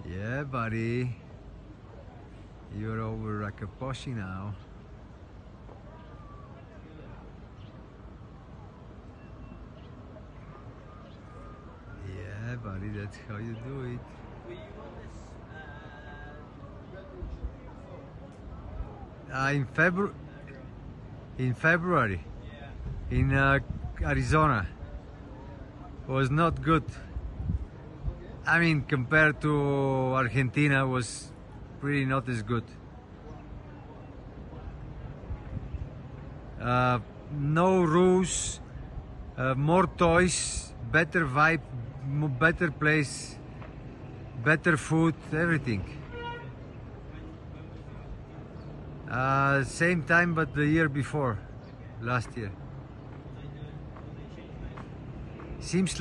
Yeah, buddy. You're over Rakaposhi now. Yeah, buddy, that's how you do it. Were you on this In February, yeah. in Arizona, was not good. I mean, compared to Argentina, was really not as good. No rules, more toys, better vibe, better place, better food, everything. Same time, but the year before, last year. Seems